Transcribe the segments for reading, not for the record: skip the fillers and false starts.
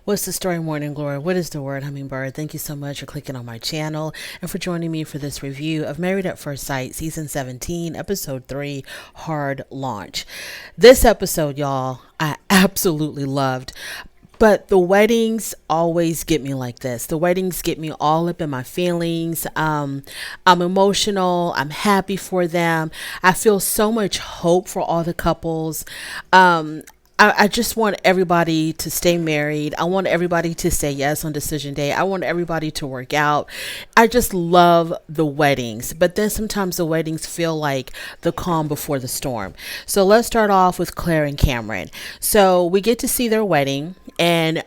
What's the story, Morning Glory? What is the word, Hummingbird? Thank you so much for clicking on my channel and for joining me for this review of Married at First Sight, Season 17, Episode 3, Hard Launch. This episode, y'all, I absolutely loved. But the weddings always get me like this. The weddings get me all up in my feelings. I'm emotional. I'm happy for them. I feel so much hope for all the couples. I just want everybody to stay married. I want everybody to say yes on decision day. I want everybody to work out. I just love the weddings. But then sometimes the weddings feel like the calm before the storm. So let's start off with Claire and Cameron. So we get to see their wedding, and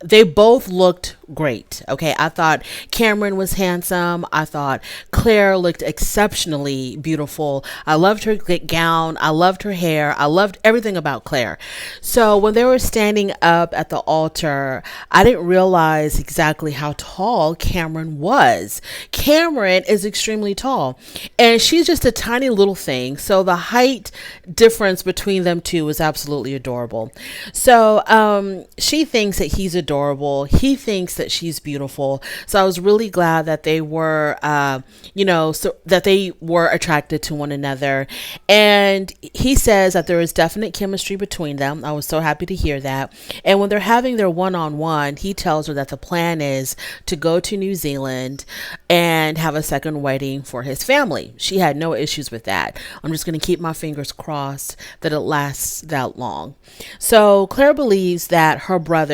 they both looked great. Okay, I thought Cameron was handsome. I thought Claire looked exceptionally beautiful. I loved her gown. I loved her hair. I loved everything about Claire. So when they were standing up at the altar, I didn't realize exactly how tall Cameron was. Cameron is extremely tall, and she's just a tiny little thing. So the height difference between them two was absolutely adorable. So she thinks that he's adorable. He thinks that she's beautiful. So I was really glad that they were, so that they were attracted to one another. And he says that there is definite chemistry between them. I was so happy to hear that. And when they're having their one-on-one, he tells her that the plan is to go to New Zealand and have a second wedding for his family. She had no issues with that. I'm just going to keep my fingers crossed that it lasts that long. So Claire believes that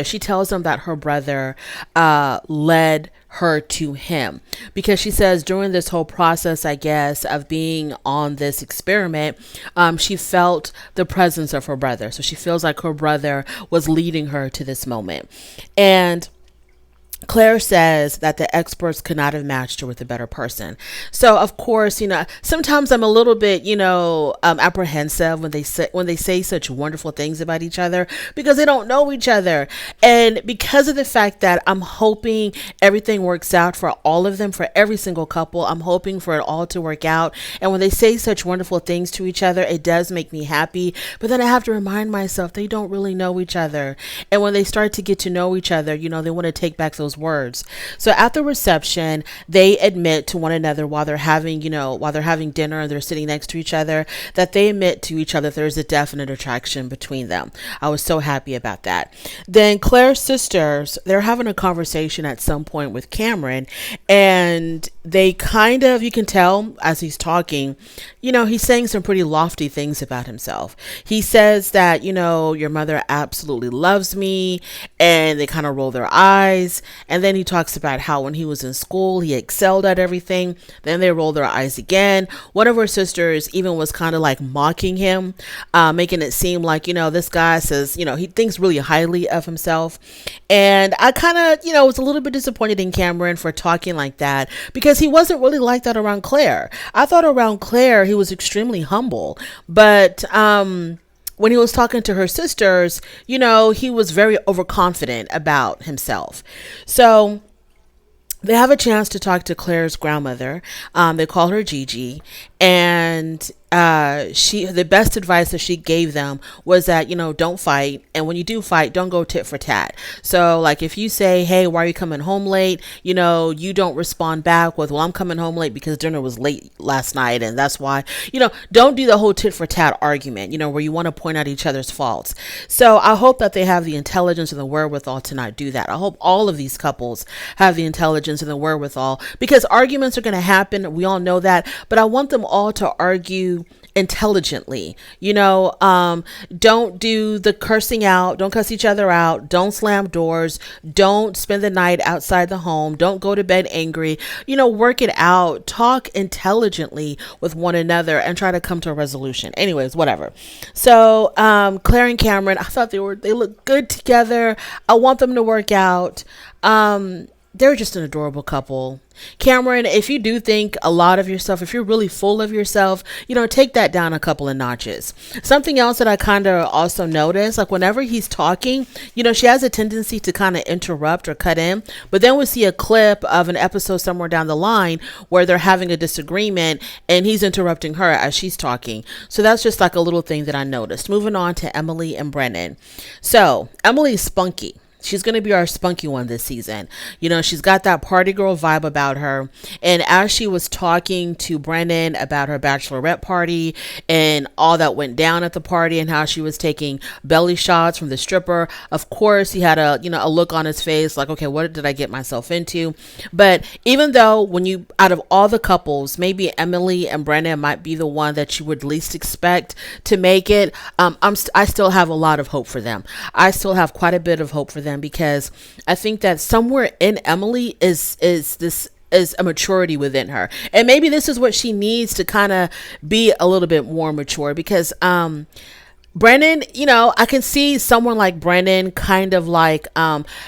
she tells him that her brother led her to him, because she says during this whole process, I guess, of being on this experiment, she felt the presence of her brother. So she feels like her brother was leading her to this moment. And Claire says that the experts could not have matched her with a better person. So of course, sometimes I'm a little bit, apprehensive when they say such wonderful things about each other, because they don't know each other. And because of the fact that I'm hoping everything works out for all of them, for every single couple, I'm hoping for it all to work out. And when they say such wonderful things to each other, it does make me happy. But then I have to remind myself they don't really know each other. And when they start to get to know each other, they want to take back those words. So at the reception, they admit to one another while they're having dinner and they're sitting next to each other, that they admit to each other there's a definite attraction between them. I was so happy about that. Then Claire's sisters, they're having a conversation at some point with Cameron, and they kind of, you can tell as he's talking, he's saying some pretty lofty things about himself. He says that, your mother absolutely loves me, and they kind of roll their eyes. And then he talks about how when he was in school, he excelled at everything. Then they roll their eyes again. One of her sisters even was kind of like mocking him, making it seem like, this guy says, he thinks really highly of himself. And I kind of, was a little bit disappointed in Cameron for talking like that, because he wasn't really like that around Claire. I thought around Claire, he was extremely humble. But when he was talking to her sisters, he was very overconfident about himself. So they have a chance to talk to Claire's grandmother. They call her Gigi, and the best advice that she gave them was that, don't fight. And when you do fight, don't go tit for tat. So like if you say, hey, why are you coming home late? You don't respond back with, well, I'm coming home late because dinner was late last night. And that's why, don't do the whole tit for tat argument, where you want to point out each other's faults. So I hope that they have the intelligence and the wherewithal to not do that. I hope all of these couples have the intelligence and the wherewithal, because arguments are going to happen. We all know that, but I want them all to argue intelligently. Don't do the cursing out, don't cuss each other out, don't slam doors, don't spend the night outside the home, don't go to bed angry. Work it out, talk intelligently with one another, and try to come to a resolution. Anyways, whatever. So Claire and Cameron, I thought they look good together. I want them to work out. They're just an adorable couple. Cameron, if you do think a lot of yourself, if you're really full of yourself, take that down a couple of notches. Something else that I kind of also noticed, like whenever he's talking, she has a tendency to kind of interrupt or cut in, but then we see a clip of an episode somewhere down the line where they're having a disagreement and he's interrupting her as she's talking. So that's just like a little thing that I noticed. Moving on to Emily and Brennan. So Emily's spunky. She's going to be our spunky one this season. You know, she's got that party girl vibe about her. And as she was talking to Brennan about her bachelorette party and all that went down at the party and how she was taking belly shots from the stripper, of course, he had a look on his face like, okay, what did I get myself into? But even though out of all the couples, maybe Emily and Brennan might be the one that you would least expect to make it, I still have a lot of hope for them. I still have quite a bit of hope for them, because I think that somewhere in Emily is a maturity within her, and maybe this is what she needs to kind of be a little bit more mature, because Brennan, I can see someone like Brennan kind of like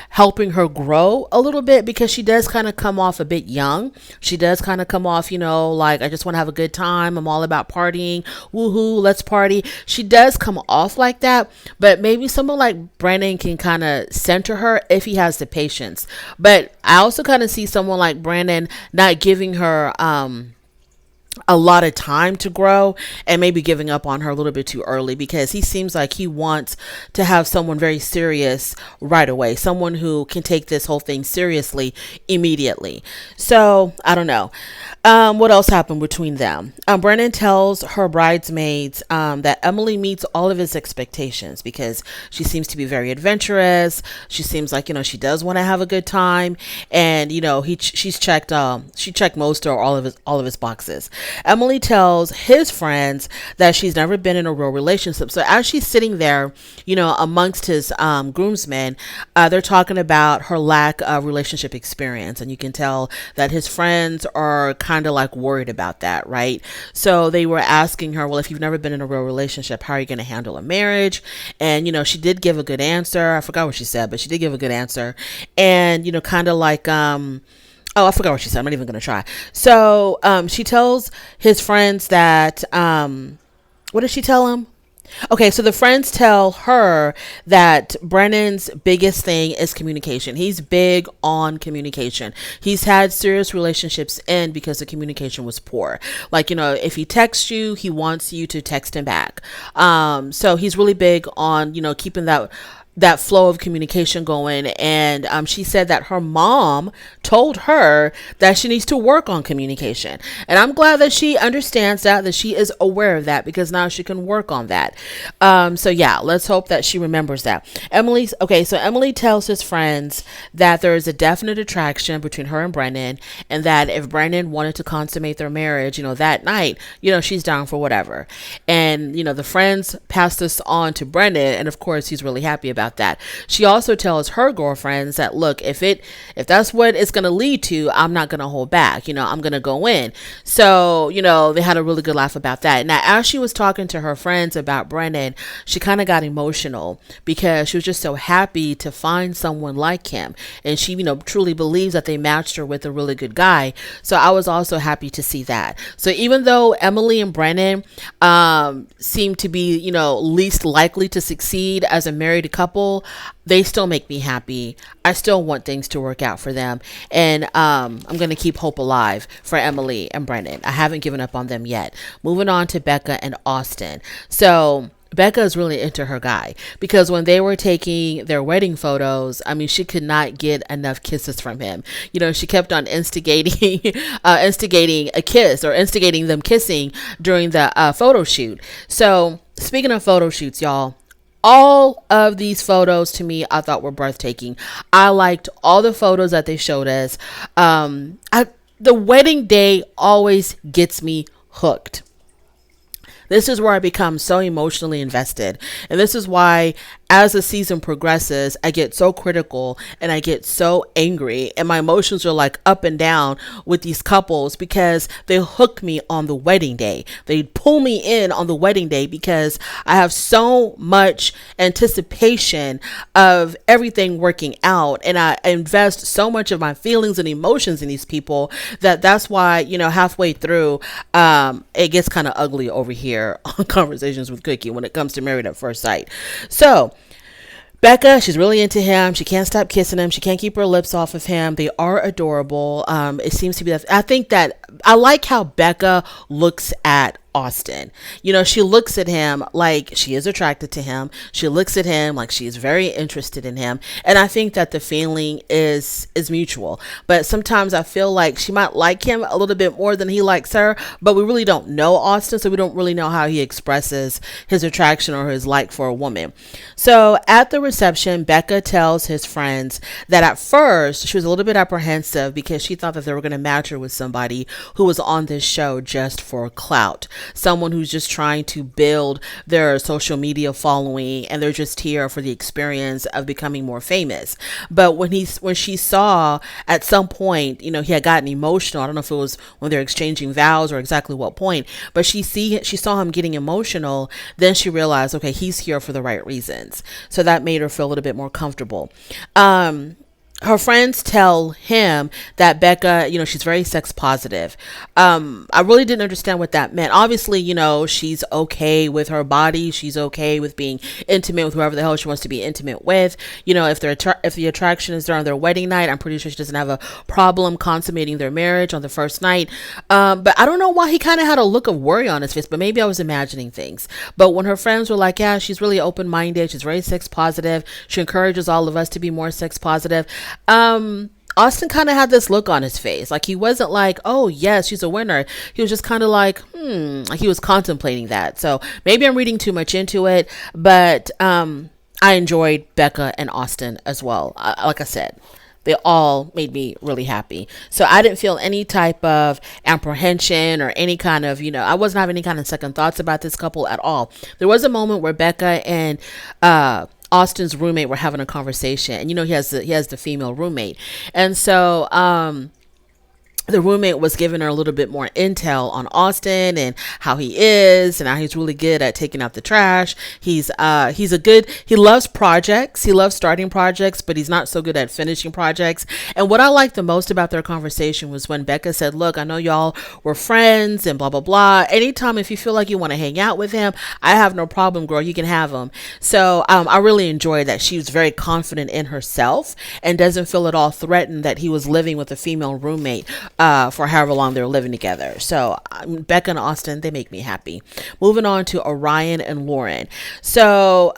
helping her grow a little bit, because she does kind of come off a bit young. She does kind of come off, like, I just want to have a good time. I'm all about partying. Woohoo, let's party. She does come off like that, but maybe someone like Brennan can kind of center her if he has the patience. But I also kind of see someone like Brennan not giving her a lot of time to grow, and maybe giving up on her a little bit too early, because he seems like he wants to have someone very serious right away, someone who can take this whole thing seriously immediately. So I don't know. What else happened between them? Brennan tells her bridesmaids that Emily meets all of his expectations, because she seems to be very adventurous. She seems like, she does want to have a good time, and she checked most or all of his boxes. Emily tells his friends that she's never been in a real relationship. So as she's sitting there, amongst his groomsmen, they're talking about her lack of relationship experience. And you can tell that his friends are kind of like worried about that, right? So they were asking her, well, if you've never been in a real relationship, how are you going to handle a marriage? And, she did give a good answer. I forgot what she said, but she did give a good answer. And, kind of like, oh, I forgot what she said. I'm not even going to try. So she tells his friends that, what did she tell him? Okay, so the friends tell her that Brennan's biggest thing is communication. He's big on communication. He's had serious relationships end because the communication was poor. Like, if he texts you, he wants you to text him back. So he's really big on, keeping that flow of communication going. And she said that her mom told her that she needs to work on communication. And I'm glad that she understands that she is aware of that, because now she can work on that. So yeah, let's hope that she remembers that. So Emily tells his friends that there is a definite attraction between her and Brennan, and that if Brennan wanted to consummate their marriage, that night, she's down for whatever. And, the friends pass this on to Brennan, and of course he's really happy about that. She also tells her girlfriends that, look, if that's what it's going to lead to, I'm not going to hold back. I'm going to go in. So, they had a really good laugh about that. Now, as she was talking to her friends about Brennan, she kind of got emotional, because she was just so happy to find someone like him. And she, truly believes that they matched her with a really good guy. So I was also happy to see that. So even though Emily and Brennan seem to be, least likely to succeed as a married couple, they still make me happy. I still want things to work out for them. And I'm going to keep hope alive for Emily and Brennan. I haven't given up on them yet. Moving on to Becca and Austin. So Becca is really into her guy, because when they were taking their wedding photos, she could not get enough kisses from him. She kept on instigating a kiss, or instigating them kissing during the photo shoot. So speaking of photo shoots, y'all, all of these photos to me, I thought were breathtaking. I liked all the photos that they showed us. The wedding day always gets me hooked. This is where I become so emotionally invested. And this is why, as the season progresses, I get so critical and I get so angry, and my emotions are like up and down with these couples, because they hook me on the wedding day. They pull me in on the wedding day, because I have so much anticipation of everything working out, and I invest so much of my feelings and emotions in these people that's why, halfway through, it gets kind of ugly over here on Conversations with Cookie when it comes to Married at First Sight. So Becca, she's really into him. She can't stop kissing him. She can't keep her lips off of him. They are adorable. It seems to be that. I think that I like how Becca looks at Austin. She looks at him like she is attracted to him. She looks at him like she is very interested in him. And I think that the feeling is mutual. But sometimes I feel like she might like him a little bit more than he likes her, but we really don't know Austin, so we don't really know how he expresses his attraction or his like for a woman. So at the reception, Becca tells his friends that at first she was a little bit apprehensive because she thought that they were going to match her with somebody who was on this show just for clout, someone who's just trying to build their social media following, and they're just here for the experience of becoming more famous. But when she saw at some point, he had gotten emotional. I don't know if it was when they're exchanging vows or exactly what point, but she saw him getting emotional. Then she realized, okay, he's here for the right reasons. So that made her feel a little bit more comfortable. Her friends tell him that Becca, she's very sex positive. I really didn't understand what that meant. Obviously, she's okay with her body. She's okay with being intimate with whoever the hell she wants to be intimate with. If the attraction is there on their wedding night, I'm pretty sure she doesn't have a problem consummating their marriage on the first night. But I don't know why he kind of had a look of worry on his face, but maybe I was imagining things. But when her friends were like, yeah, she's really open-minded. She's very sex positive. She encourages all of us to be more sex positive. Austin kind of had this look on his face. Like, he wasn't like, oh yes, she's a winner. He was just kind of like he was contemplating that. So maybe I'm reading too much into it, but I enjoyed Becca and Austin as well. Like I said, they all made me really happy. So I didn't feel any type of apprehension or any kind of, I wasn't having any kind of second thoughts about this couple at all. There was a moment where Becca and Austin's roommate were having a conversation, and he has the female roommate, and so the roommate was giving her a little bit more intel on Austin and how he is and how he's really good at taking out the trash. He loves projects. He loves starting projects, but he's not so good at finishing projects. And what I liked the most about their conversation was when Becca said, look, I know y'all were friends and blah, blah, blah. Anytime if you feel like you want to hang out with him, I have no problem, girl. You can have him. So I really enjoyed that she was very confident in herself and doesn't feel at all threatened that he was living with a female roommate for however long they're living together. So Becca and Austin, they make me happy. Moving on to Orion and Lauren. So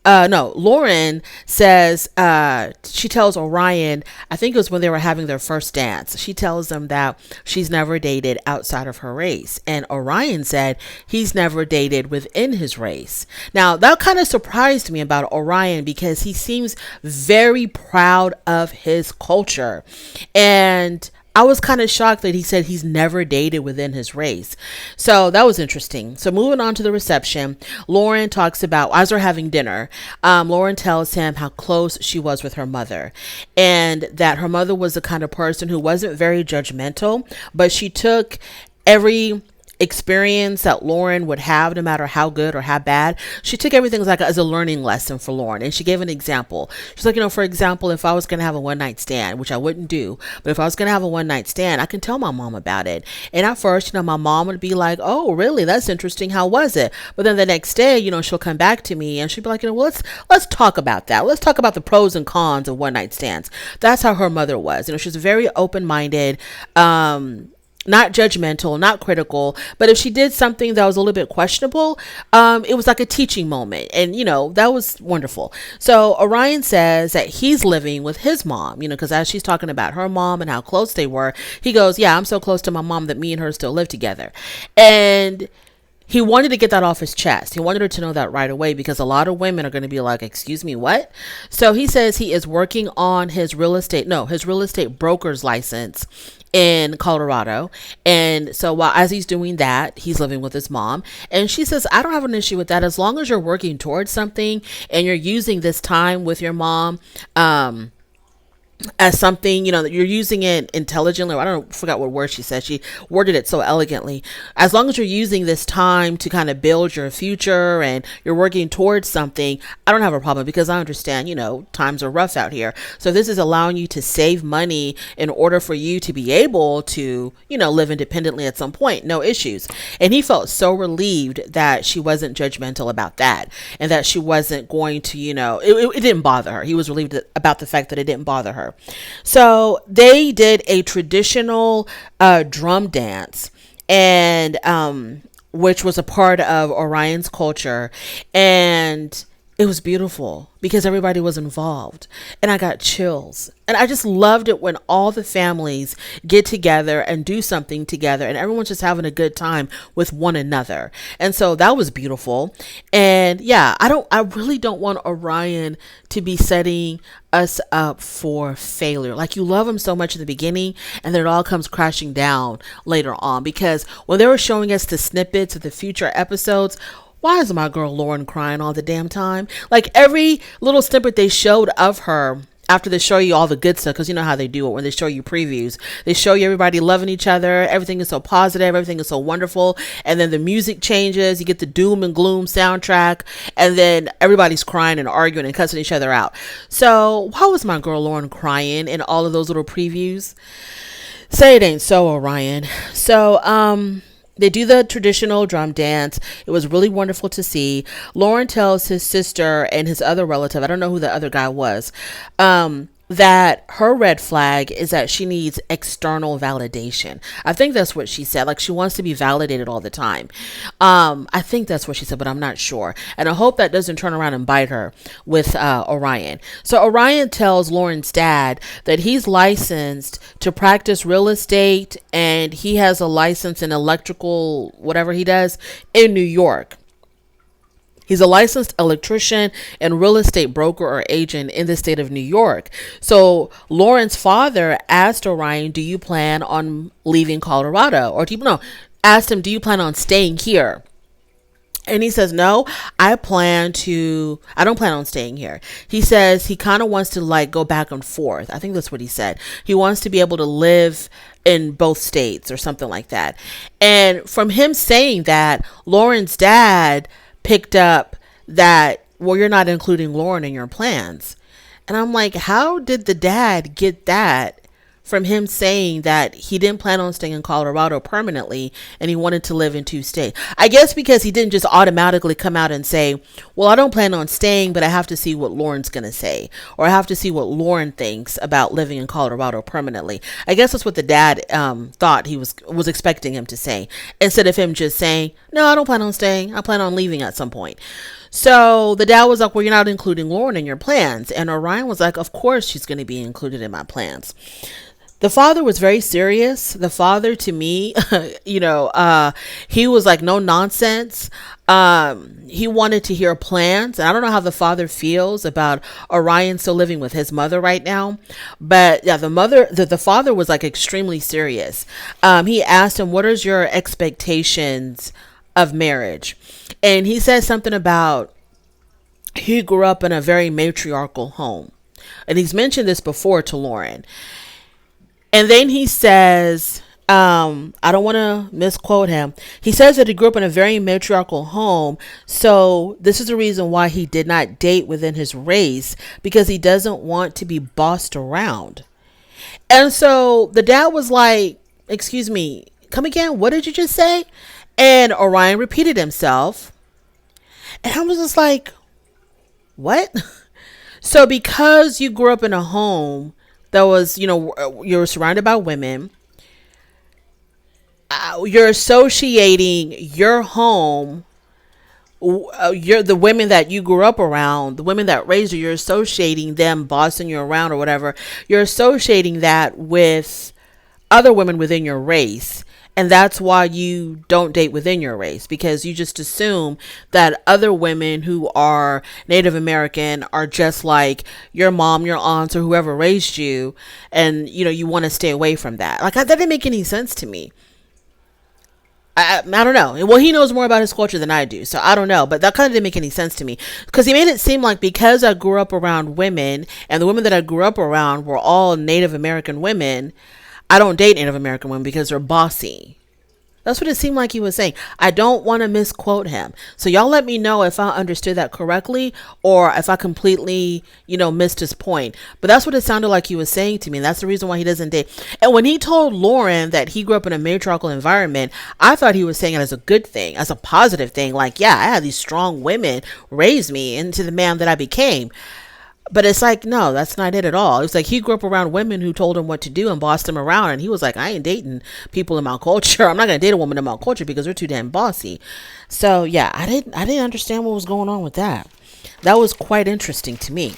Lauren says, she tells Orion, I think it was when they were having their first dance, she tells them that she's never dated outside of her race. And Orion said he's never dated within his race. Now, that kind of surprised me about Orion because he seems very proud of his culture. And I was kind of shocked that he said he's never dated within his race. So that was interesting. So moving on to the reception, Lauren talks about, as they're having dinner, Lauren tells him how close she was with her mother, and that her mother was the kind of person who wasn't very judgmental, but she took every experience that Lauren would have, no matter how good or how bad. She took everything as a learning lesson for Lauren. And she gave an example. She's like, for example, if I was going to have a one night stand, which I wouldn't do, but if I was going to have a one night stand, I can tell my mom about it. And at first, my mom would be like, oh, really? That's interesting. How was it? But then the next day, she'll come back to me and she'll be like, well, let's talk about that. Let's talk about the pros and cons of one night stands. That's how her mother was. She's very open-minded, not judgmental, not critical, but if she did something that was a little bit questionable, it was like a teaching moment. And, that was wonderful. So Orion says that he's living with his mom, because as she's talking about her mom and how close they were, he goes, yeah, I'm so close to my mom that me and her still live together. And he wanted to get that off his chest. He wanted her to know that right away because a lot of women are going to be like, excuse me, what? So he says he is working on his real estate broker's license in Colorado. And so as he's doing that, he's living with his mom. And she says, I don't have an issue with that as long as you're working towards something and you're using this time with your mom, as something, that you're using it intelligently. Forgot what word she said. She worded it so elegantly. As long as you're using this time to kind of build your future and you're working towards something, I don't have a problem because I understand, times are rough out here. So this is allowing you to save money in order for you to be able to, live independently at some point. No issues. And he felt so relieved that she wasn't judgmental about that and that she wasn't going to, it didn't bother her. He was relieved about the fact that it didn't bother her. So they did a traditional drum dance, and which was a part of Orion's culture. And it was beautiful because everybody was involved, and I got chills. And I just loved it when all the families get together and do something together, and everyone's just having a good time with one another. And so that was beautiful. And yeah, I really don't want Orion to be setting us up for failure. Like, you love him so much in the beginning, and then it all comes crashing down later on. Because when they were showing us the snippets of the future episodes, why is my girl Lauren crying all the damn time? Like, every little snippet they showed of her after they show you all the good stuff, because you know how they do it when they show you previews. They show you everybody loving each other. Everything is so positive. Everything is so wonderful. And then the music changes. You get the doom and gloom soundtrack. And then everybody's crying and arguing and cussing each other out. So why was my girl Lauren crying in all of those little previews? Say it ain't so, Orion. So, they do the traditional drum dance. It was really wonderful to see. Lauren tells his sister and his other relative, I don't know who the other guy was, that her red flag is that she needs external validation. I think that's what she said. Like, she wants to be validated all the time. I think that's what she said, but I'm not sure. And I hope that doesn't turn around and bite her with Orion. So Orion tells Lauren's dad that he's licensed to practice real estate, and he has a license in electrical, whatever he does, in New York. He's a licensed electrician and real estate broker or agent in the state of New York. So Lauren's father asked Orion, do you plan on leaving Colorado? Or asked him, do you plan on staying here? And he says, no, I don't plan on staying here. He says he kind of wants to like go back and forth. I think that's what he said. He wants to be able to live in both states or something like that. And from him saying that, Lauren's dad picked up that, well, you're not including Lauren in your plans. And I'm like, how did the dad get that from him saying that he didn't plan on staying in Colorado permanently and he wanted to live in 2 states? I guess because he didn't just automatically come out and say, well, I don't plan on staying, but I have to see what Lauren's going to say, or I have to see what Lauren thinks about living in Colorado permanently. I guess that's what the dad thought he was expecting him to say, instead of him just saying, no, I don't plan on staying. I plan on leaving at some point. So the dad was like, well, you're not including Lauren in your plans. And Orion was like, of course she's going to be included in my plans. The father was very serious. The father, to me, he was like, no nonsense. He wanted to hear plans. And I don't know how the father feels about Orion still living with his mother right now. But yeah, the father was like extremely serious. He asked him, what is your expectations of marriage? And he said something about he grew up in a very matriarchal home. And he's mentioned this before to Lauren. And then he says, I don't want to misquote him. He says that he grew up in a very matriarchal home. So this is the reason why he did not date within his race, because he doesn't want to be bossed around. And so the dad was like, excuse me, come again? What did you just say? And Orion repeated himself. And I was just like, what? So because you grew up in a home that was, you're surrounded by women, you're associating your home, the women that you grew up around, the women that raised you, you're associating them bossing you around or whatever. You're associating that with other women within your race. And that's why you don't date within your race, because you just assume that other women who are Native American are just like your mom, your aunts, or whoever raised you. And, you want to stay away from that. Like, that didn't make any sense to me. I don't know. Well, he knows more about his culture than I do, so I don't know. But that kind of didn't make any sense to me, because he made it seem like because I grew up around women, and the women that I grew up around were all Native American women, I don't date Native American women because they're bossy. That's what it seemed like he was saying. I don't want to misquote him. So y'all let me know if I understood that correctly, or if I completely, missed his point. But that's what it sounded like he was saying to me. And that's the reason why he doesn't date. And when he told Lauren that he grew up in a matriarchal environment, I thought he was saying it as a good thing, as a positive thing. Like, yeah, I had these strong women raise me into the man that I became. But it's like, no, that's not it at all. It's like he grew up around women who told him what to do and bossed him around. And he was like, I ain't dating people in my culture. I'm not going to date a woman in my culture because they're too damn bossy. So yeah, I didn't understand what was going on with that. That was quite interesting to me.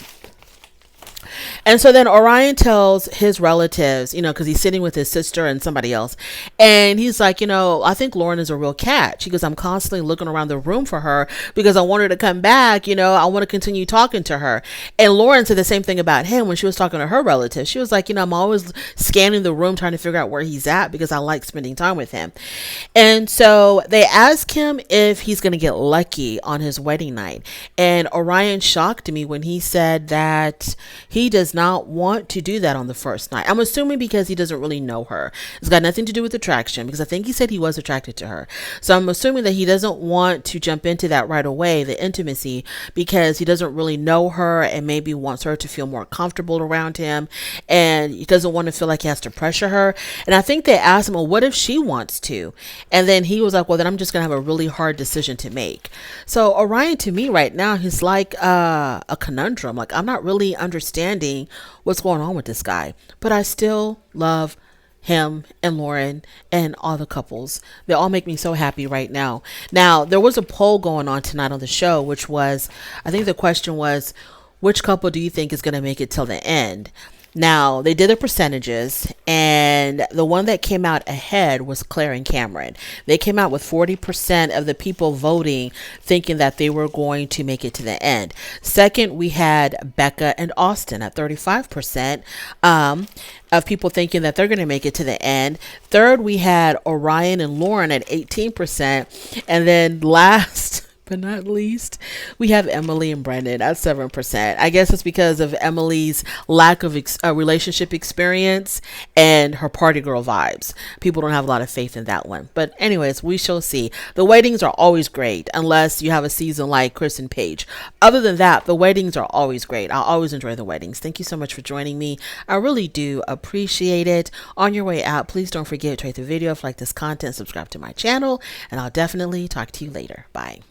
And so then Orion tells his relatives, because he's sitting with his sister and somebody else. And he's like, I think Lauren is a real catch. He goes, I'm constantly looking around the room for her because I want her to come back. I want to continue talking to her. And Lauren said the same thing about him when she was talking to her relatives. She was like, I'm always scanning the room trying to figure out where he's at because I like spending time with him. And so they ask him if he's going to get lucky on his wedding night. And Orion shocked me when he said that he does not want to do that on the first night. I'm assuming because he doesn't really know her. It's got nothing to do with attraction, because I think he said he was attracted to her. So I'm assuming that he doesn't want to jump into that right away, the intimacy, because he doesn't really know her and maybe wants her to feel more comfortable around him, and he doesn't want to feel like he has to pressure her. And I think they asked him, well, what if she wants to? And then he was like, well, then I'm just going to have a really hard decision to make. So Orion, to me right now, he's like a conundrum. Like, I'm not really understanding what's going on with this guy, but I still love him and Lauren and all the couples. They all make me so happy right now. Now, there was a poll going on tonight on the show, which was, I think the question was, which couple do you think is going to make it till the end? Now, they did the percentages, and the one that came out ahead was Claire and Cameron. They came out with 40% of the people voting thinking that they were going to make it to the end. Second, we had Becca and Austin at 35% of people thinking that they're going to make it to the end. Third, we had Orion and Lauren at 18%. And then last but not least, we have Emily and Brendan at 7%. I guess it's because of Emily's lack of relationship experience and her party girl vibes. People don't have a lot of faith in that one. But anyways, we shall see. The weddings are always great, unless you have a season like Chris and Paige. Other than that, the weddings are always great. I always enjoy the weddings. Thank you so much for joining me. I really do appreciate it. On your way out, please don't forget to rate the video if you like this content, subscribe to my channel, and I'll definitely talk to you later. Bye.